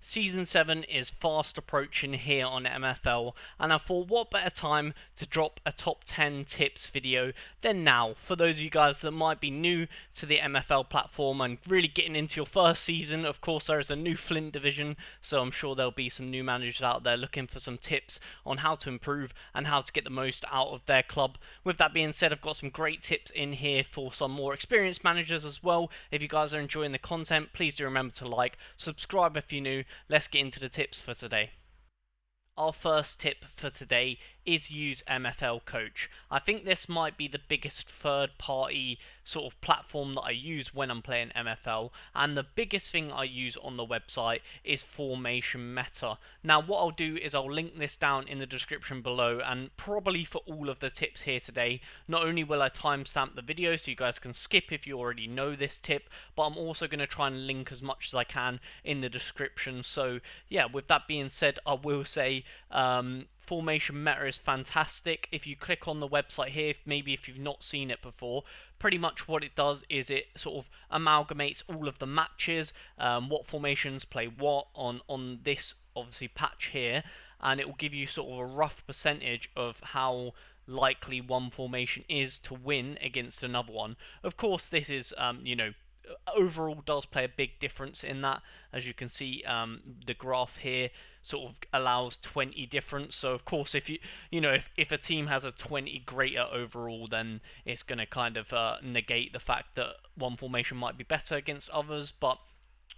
Season 7 is fast approaching here on MFL, and I thought what better time to drop a top 10 tips video than now. For those of you guys that might be new to the MFL platform and really getting into your first season, of course there is a new Flint division, so I'm sure there'll be some new managers out there looking for some tips on how to improve and how to get the most out of their club. With that being said, I've got some great tips in here for some more experienced managers as well. If you guys are enjoying the content, please do remember to like, subscribe if you're new. Let's get into the tips for today. Our first tip for today is use MFL Coach. I think this might be the biggest third-party sort of platform that I use when I'm playing MFL, and the biggest thing I use on the website is Formation Meta. Now what I'll do is I'll link this down in the description below, and probably for all of the tips here today, not only will I timestamp the video so you guys can skip if you already know this tip, but I'm also going to try and link as much as I can in the description. So yeah, with that being said, I will say Formation Meta is fantastic. If you click on the website here, maybe if you've not seen it before, pretty much what it does is it sort of amalgamates all of the matches, what formations play what on this obviously patch here, and it will give you sort of a rough percentage of how likely one formation is to win against another one. Of course, this is overall does play a big difference in that. As you can see, the graph here sort of allows 20 difference. So of course, if if a team has a 20 greater overall, then it's going to kind of negate the fact that one formation might be better against others. But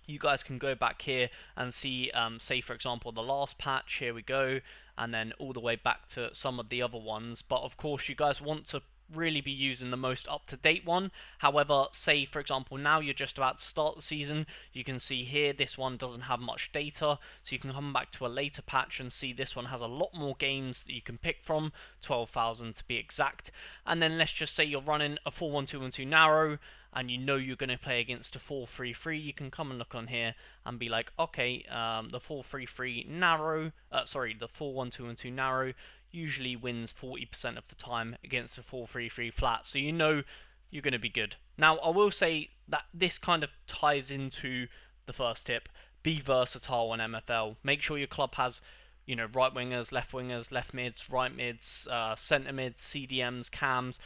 you guys can go back here and see, say for example, the last patch. Here we go, and then all the way back to some of the other ones. But of course, you guys want to really be using the most up-to-date one. However, say for example now you're just about to start the season, you can see here this one doesn't have much data, so you can come back to a later patch and see this one has a lot more games that you can pick from, 12,000 to be exact. And then let's just say you're running a 4-1-2-1-2 narrow and you know you're going to play against a 4-3-3, you can come and look on here and be like, okay, the 4-3-3 narrow, the 4-1-2-1-2 narrow usually wins 40% of the time against a 4-3-3 flat, so you know you're going to be good. Now I will say that this kind of ties into the first tip: be versatile on MFL. Make sure your club has right wingers, left mids, right mids, centre mids, CDMs, cams.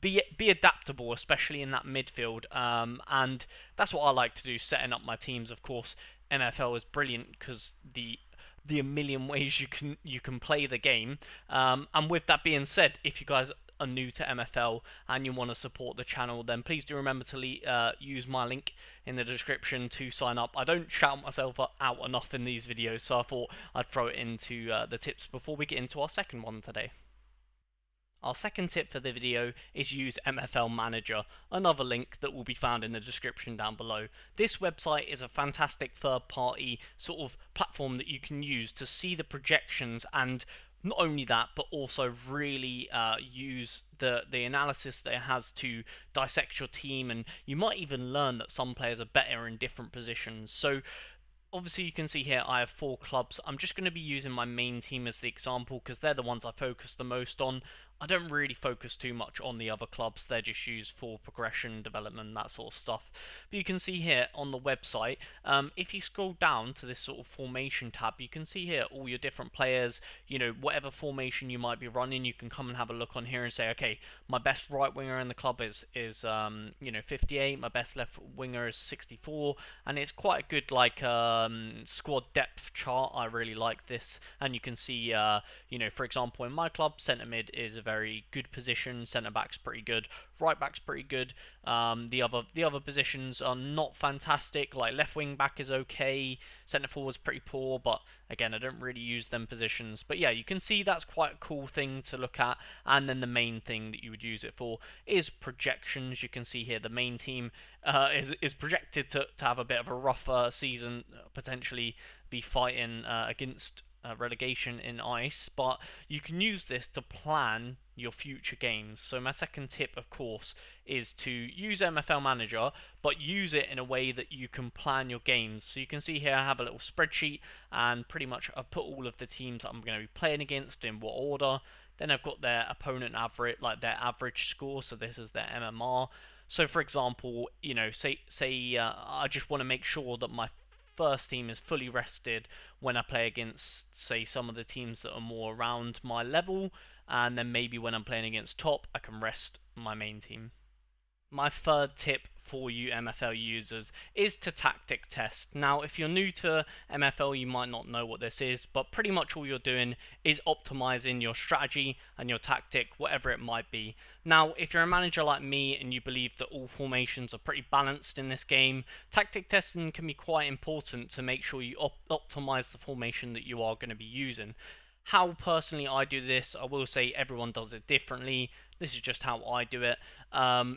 Be adaptable, especially in that midfield, and that's what I like to do, setting up my teams. Of course, MFL is brilliant because the a million ways you can play the game. And with that being said, if you guys are new to MFL and you want to support the channel, then please do remember to use my link in the description to sign up. I don't shout myself out enough in these videos, so I thought I'd throw it into the tips before we get into our second one today. Our second tip for the video is use MFL Manager, another link that will be found in the description down below. This website is a fantastic third-party sort of platform that you can use to see the projections, and not only that, but also really use the analysis that it has to dissect your team, and you might even learn that some players are better in different positions. So obviously you can see here I have 4 clubs. I'm just going to be using my main team as the example because they're the ones I focus the most on. I don't really focus too much on the other clubs, they're just used for progression, development, that sort of stuff. But you can see here on the website, if you scroll down to this sort of formation tab, you can see here all your different players, whatever formation you might be running, you can come and have a look on here and say, okay, my best right winger in the club is 58, my best left winger is 64, and it's quite a good squad depth chart. I really like this, and you can see, for example, in my club, centre mid is a very good position, centre back's pretty good, right back's pretty good. The other positions are not fantastic. Like left wing back is okay, centre forward's pretty poor, but again I don't really use them positions. But yeah, you can see that's quite a cool thing to look at. And then the main thing that you would use it for is projections. You can see here the main team is projected to have a bit of a rougher season, potentially be fighting against relegation in ice, but you can use this to plan your future games. So my second tip, of course, is to use MFL Manager, but use it in a way that you can plan your games. So you can see here I have a little spreadsheet, and pretty much I put all of the teams that I'm going to be playing against in what order. Then I've got their opponent average, like their average score, so this is their MMR. So for example, say I just want to make sure that my first team is fully rested when I play against, say, some of the teams that are more around my level, and then maybe when I'm playing against top, I can rest my main team. My third tip for you MFL users is to tactic test. Now, if you're new to MFL, you might not know what this is, but pretty much all you're doing is optimizing your strategy and your tactic, whatever it might be. Now, if you're a manager like me and you believe that all formations are pretty balanced in this game, tactic testing can be quite important to make sure you optimize the formation that you are going to be using. How personally I do this, I will say everyone does it differently. This is just how I do it.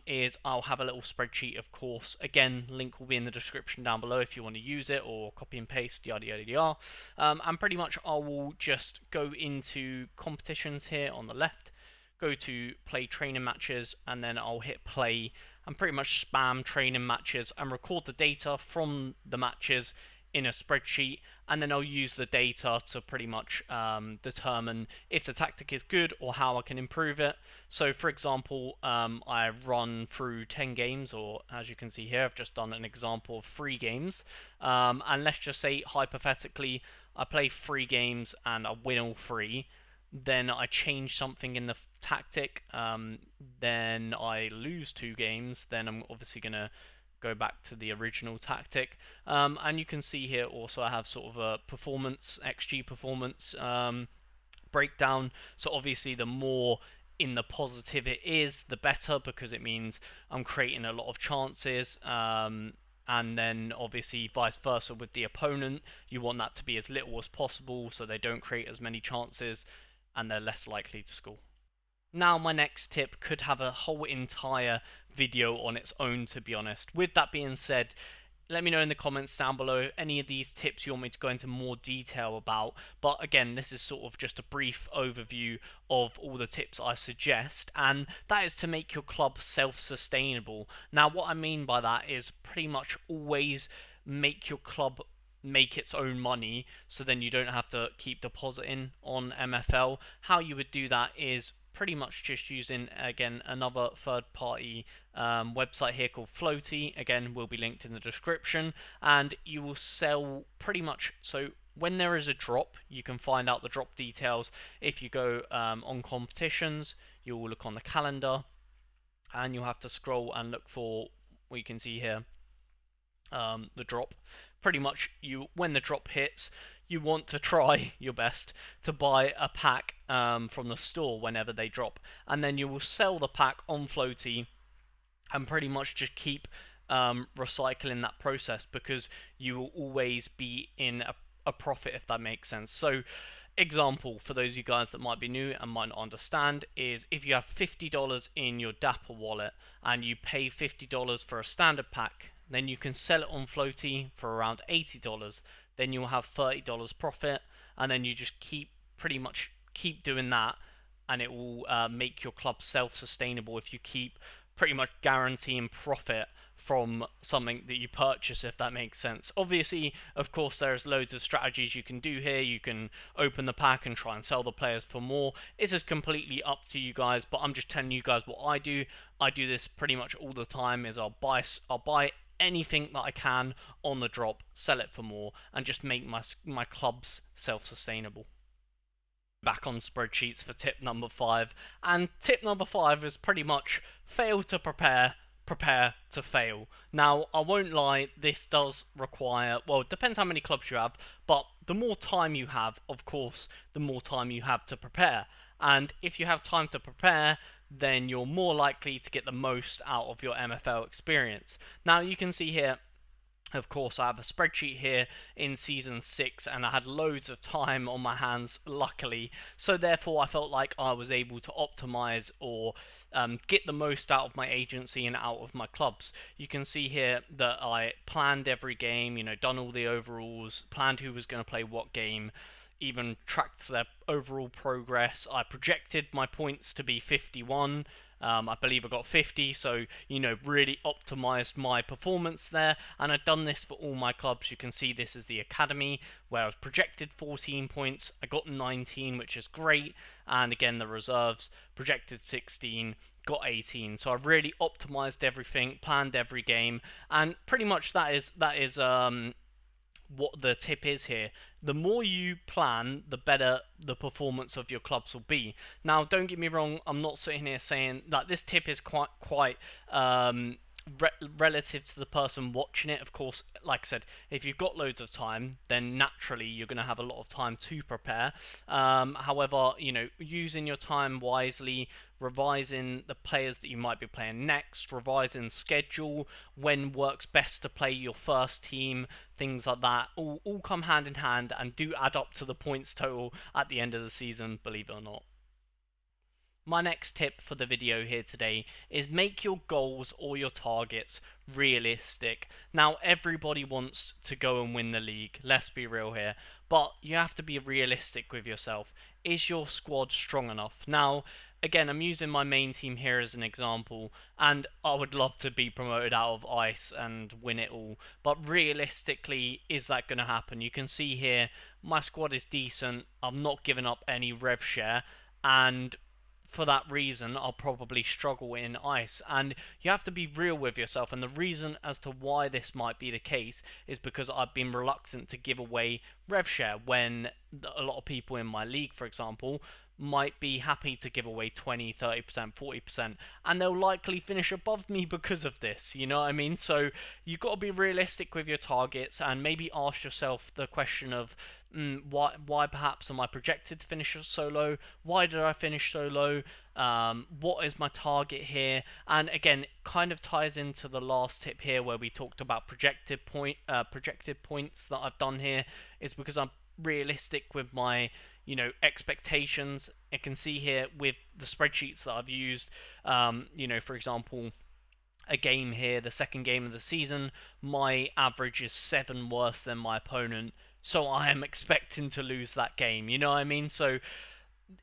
Is I'll have a little spreadsheet, of course. Again, link will be in the description down below if you want to use it, or copy and paste, yada yada yada. And pretty much I will just go into competitions here on the left, go to play training matches, and then I'll hit play and pretty much spam training matches and record the data from the matches in a spreadsheet, and then I'll use the data to pretty much determine if the tactic is good or how I can improve it. So for example, I run through 10 games, or as you can see here, I've just done an example of 3 games, and let's just say hypothetically I play 3 games and I win all 3, then I change something in the tactic, then I lose 2 games, then I'm obviously going to go back to the original tactic, and you can see here also I have sort of a performance, XG performance breakdown. So obviously the more in the positive it is, the better, because it means I'm creating a lot of chances, and then obviously vice versa with the opponent, you want that to be as little as possible so they don't create as many chances and they're less likely to score. Now, my next tip could have a whole entire video on its own, to be honest. With that being said, let me know in the comments down below any of these tips you want me to go into more detail about. But again, this is sort of just a brief overview of all the tips I suggest, and that is to make your club self-sustainable. Now, what I mean by that is pretty much always make your club make its own money, so then you don't have to keep depositing on MFL. How you would do that is pretty much just using, again, another third-party website here called Floaty. Again, will be linked in the description, and you will sell pretty much, so when there is a drop, you can find out the drop details. If you go on competitions, you will look on the calendar, and you'll have to scroll and look for what you can see here, the drop. Pretty much, when the drop hits, you want to try your best to buy a pack from the store whenever they drop, and then you will sell the pack on Floaty and pretty much just keep recycling that process, because you will always be in a profit, if that makes sense. So example, for those of you guys that might be new and might not understand, is if you have $50 in your Dapper wallet and you pay $50 for a standard pack, then you can sell it on Floaty for around $80. Then you'll have $30 profit, and then you just pretty much keep doing that, and it will make your club self-sustainable if you keep pretty much guaranteeing profit from something that you purchase, if that makes sense. Obviously, of course, there's loads of strategies you can do here. You can open the pack and try and sell the players for more. This is completely up to you guys, but I'm just telling you guys what I do. I do this pretty much all the time. Is I'll buy anything that I can on the drop, sell it for more, and just make my clubs self-sustainable. Back on spreadsheets for tip number 5, and tip number 5 is pretty much fail to prepare to fail. Now, I won't lie, this does require, well, it depends how many clubs you have, but the more time you have, of course, the more time you have to prepare. And if you have time to prepare, then you're more likely to get the most out of your MFL experience. Now, you can see here, of course, I have a spreadsheet here in Season 6, and I had loads of time on my hands, luckily. So therefore, I felt like I was able to optimize or get the most out of my agency and out of my clubs. You can see here that I planned every game, done all the overalls, planned who was going to play what game, even tracked their overall progress. I projected my points to be 51. I believe I got 50, so really optimized my performance there, and I've done this for all my clubs. You can see this is the academy, where I was projected 14 points, I got 19, which is great, and again the reserves projected 16, got 18. So I really optimized everything, planned every game, and pretty much that is what the tip is here. The more you plan, the better the performance of your clubs will be. Now, don't get me wrong, I'm not sitting here saying that this tip is quite relative to the person watching it. Of course, like I said, if you've got loads of time, then naturally you're going to have a lot of time to prepare. However, using your time wisely, revising the players that you might be playing next, revising schedule, when works best to play your first team, things like that, all come hand in hand and do add up to the points total at the end of the season, believe it or not. My next tip for the video here today is make your goals or your targets realistic. Now, everybody wants to go and win the league, let's be real here, but you have to be realistic with yourself. Is your squad strong enough? Now, again, I'm using my main team here as an example, and I would love to be promoted out of ice and win it all, but realistically, is that going to happen? You can see here, my squad is decent, I've not given up any rev share, and for that reason, I'll probably struggle in ice. And you have to be real with yourself. And the reason as to why this might be the case is because I've been reluctant to give away rev share when a lot of people in my league, for example, might be happy to give away 20, 30%, 40%, and they'll likely finish above me because of this, you know what I mean? So you've got to be realistic with your targets and maybe ask yourself the question of why perhaps am I projected to finish so low? Why did I finish so low? What is my target here? And again, it kind of ties into the last tip here where we talked about projected points that I've done here, is because I'm realistic with my expectations. I can see here with the spreadsheets that I've used, for example, a game here, the second game of the season, my average is 7 worse than my opponent, so I am expecting to lose that game, you know what I mean? So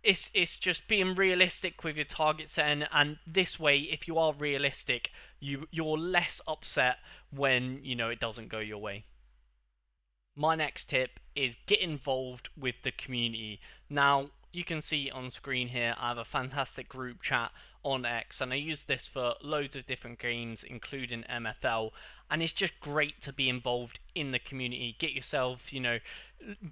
it's just being realistic with your target setting, and this way, if you are realistic, you're less upset when it doesn't go your way. My next tip is get involved with the community. Now, you can see on screen here, I have a fantastic group chat on X, and I use this for loads of different games, including MFL, and it's just great to be involved in the community. Get yourself,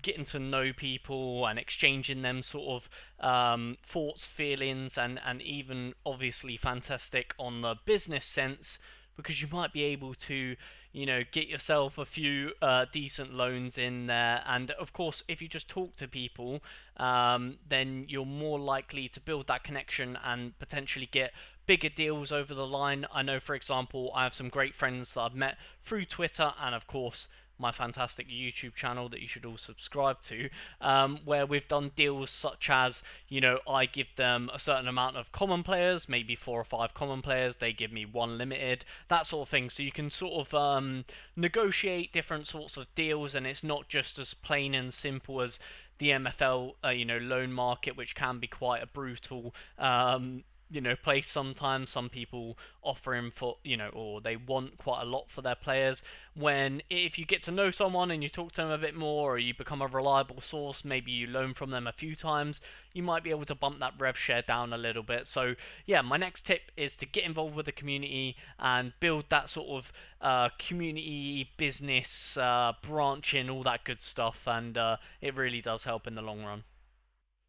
getting to know people and exchanging them sort of thoughts, feelings, and even obviously fantastic on the business sense, because you might be able to get yourself a few decent loans in there. And of course, if you just talk to people, then you're more likely to build that connection and potentially get bigger deals over the line. I know, for example, I have some great friends that I've met through Twitter and, of course, my fantastic YouTube channel that you should all subscribe to, where we've done deals such as, I give them a certain amount of common players, maybe 4 or 5 common players, they give me 1 limited, that sort of thing. So you can sort of negotiate different sorts of deals, and it's not just as plain and simple as the MFL, loan market, which can be quite a brutal place sometimes. Some people offer him for, or they want quite a lot for their players. When if you get to know someone and you talk to them a bit more, or you become a reliable source, maybe you loan from them a few times, you might be able to bump that rev share down a little bit. So yeah, my next tip is to get involved with the community and build that sort of community business branching, all that good stuff, and it really does help in the long run.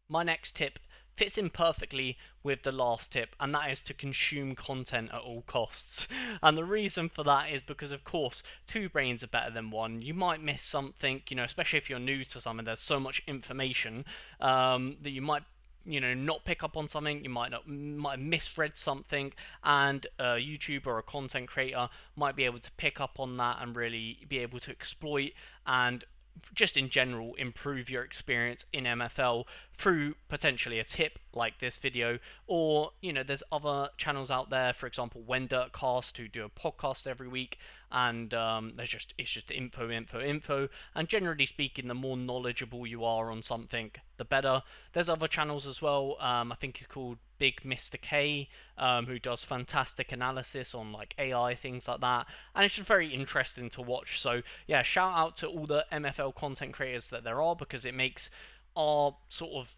My next tip fits in perfectly with the last tip, and that is to consume content at all costs. And the reason for that is because, of course, 2 brains are better than 1. You might miss something, especially if you're new to something. There's so much information that you might not pick up on something. You might have misread something, and a YouTuber or a content creator might be able to pick up on that and really be able to exploit and just in general improve your experience in MFL through potentially a tip like this video. Or there's other channels out there, for example Wendirtcast, who do a podcast every week, and it's just info, and generally speaking, the more knowledgeable you are on something, the better. There's other channels as well, I think it's called Big Mr. K, who does fantastic analysis on like AI, things like that, and it's just very interesting to watch. So yeah, shout out to all the MFL content creators that there are, because it makes our sort of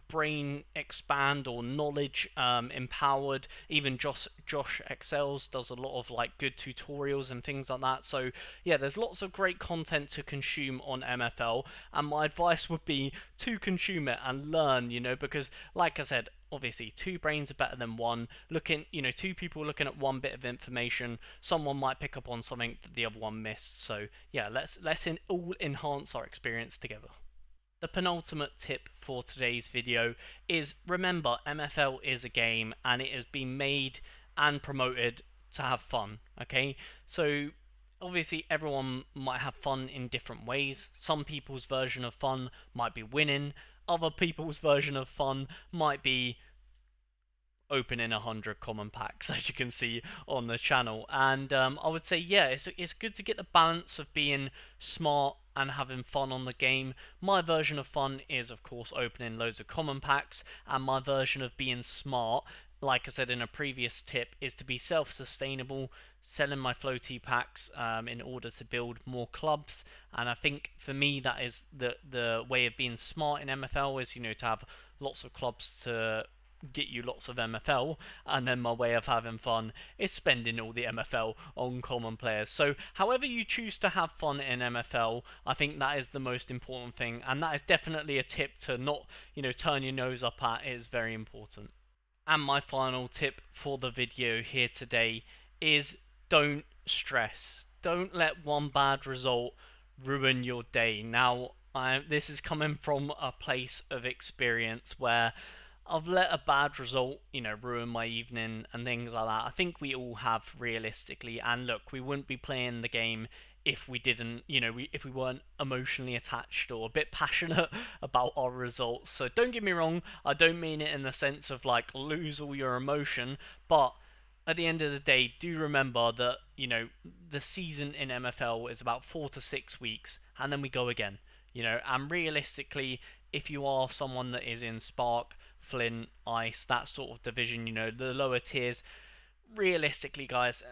brain expand or knowledge empowered. Even Josh Excels does a lot of like good tutorials and things like that. So yeah, there's lots of great content to consume on MFL, and my advice would be to consume it and learn, because like I said, obviously two brains are better than one. Two people looking at one bit of information, someone might pick up on something that the other one missed. So yeah, let's all enhance our experience together. The penultimate tip for today's video is, remember, MFL is a game and it has been made and promoted to have fun, okay? So obviously everyone might have fun in different ways. Some people's version of fun might be winning, other people's version of fun might be opening 100 common packs, as you can see on the channel. And I would say, yeah, it's good to get the balance of being smart and having fun on the game. My version of fun is, of course, opening loads of common packs, and my version of being smart, like I said in a previous tip, is to be self-sustainable, selling my floaty packs in order to build more clubs. And I think for me that is the way of being smart in MFL, is to have lots of clubs to get you lots of MFL, and then my way of having fun is spending all the MFL on common players. So however you choose to have fun in MFL, I think that is the most important thing, and that is definitely a tip to not turn your nose up at. It is very important. And my final tip for the video here today is, don't stress. Don't let one bad result ruin your day. Now, this is coming from a place of experience where I've let a bad result, ruin my evening and things like that. I think we all have, realistically. And look, we wouldn't be playing the game if we didn't, if we weren't emotionally attached or a bit passionate about our results. So don't get me wrong, I don't mean it in the sense of like lose all your emotion, but at the end of the day, do remember that, the season in MFL is about 4 to 6 weeks, and then we go again. And realistically, if you are someone that is in Spark, Flint, Ice, that sort of division, the lower tiers, realistically, guys,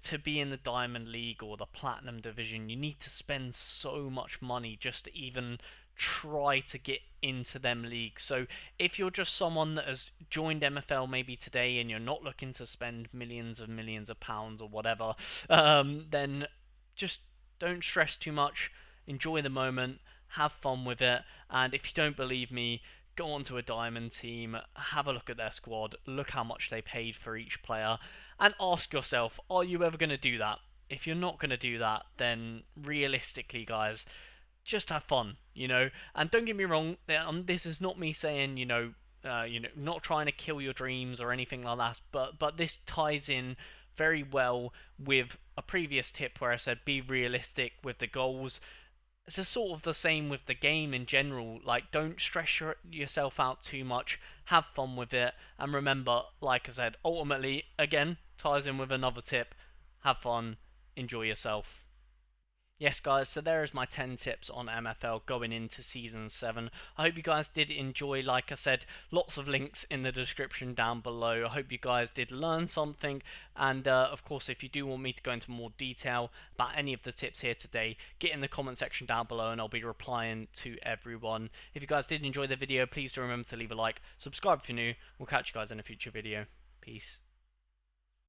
to be in the Diamond League or the Platinum Division, you need to spend so much money just to even try to get into them leagues. So if you're just someone that has joined MFL maybe today and you're not looking to spend millions of pounds or whatever, then just don't stress too much. Enjoy the moment, have fun with it, and if you don't believe me, go onto a Diamond team, have a look at their squad, look how much they paid for each player, and ask yourself, are you ever going to do that? If you're not going to do that, then realistically, guys, just have fun, And don't get me wrong, this is not me saying, not trying to kill your dreams or anything like that, but this ties in very well with a previous tip where I said be realistic with the goals. It's just sort of the same with the game in general. Like, don't stress yourself out too much. Have fun with it. And remember, like I said, ultimately, again, ties in with another tip. Have fun. Enjoy yourself. Yes, guys, so there is my 10 tips on MFL going into Season 7. I hope you guys did enjoy. Like I said, lots of links in the description down below. I hope you guys did learn something. And, of course, if you do want me to go into more detail about any of the tips here today, get in the comment section down below and I'll be replying to everyone. If you guys did enjoy the video, please do remember to leave a like, subscribe if you're new. We'll catch you guys in a future video. Peace.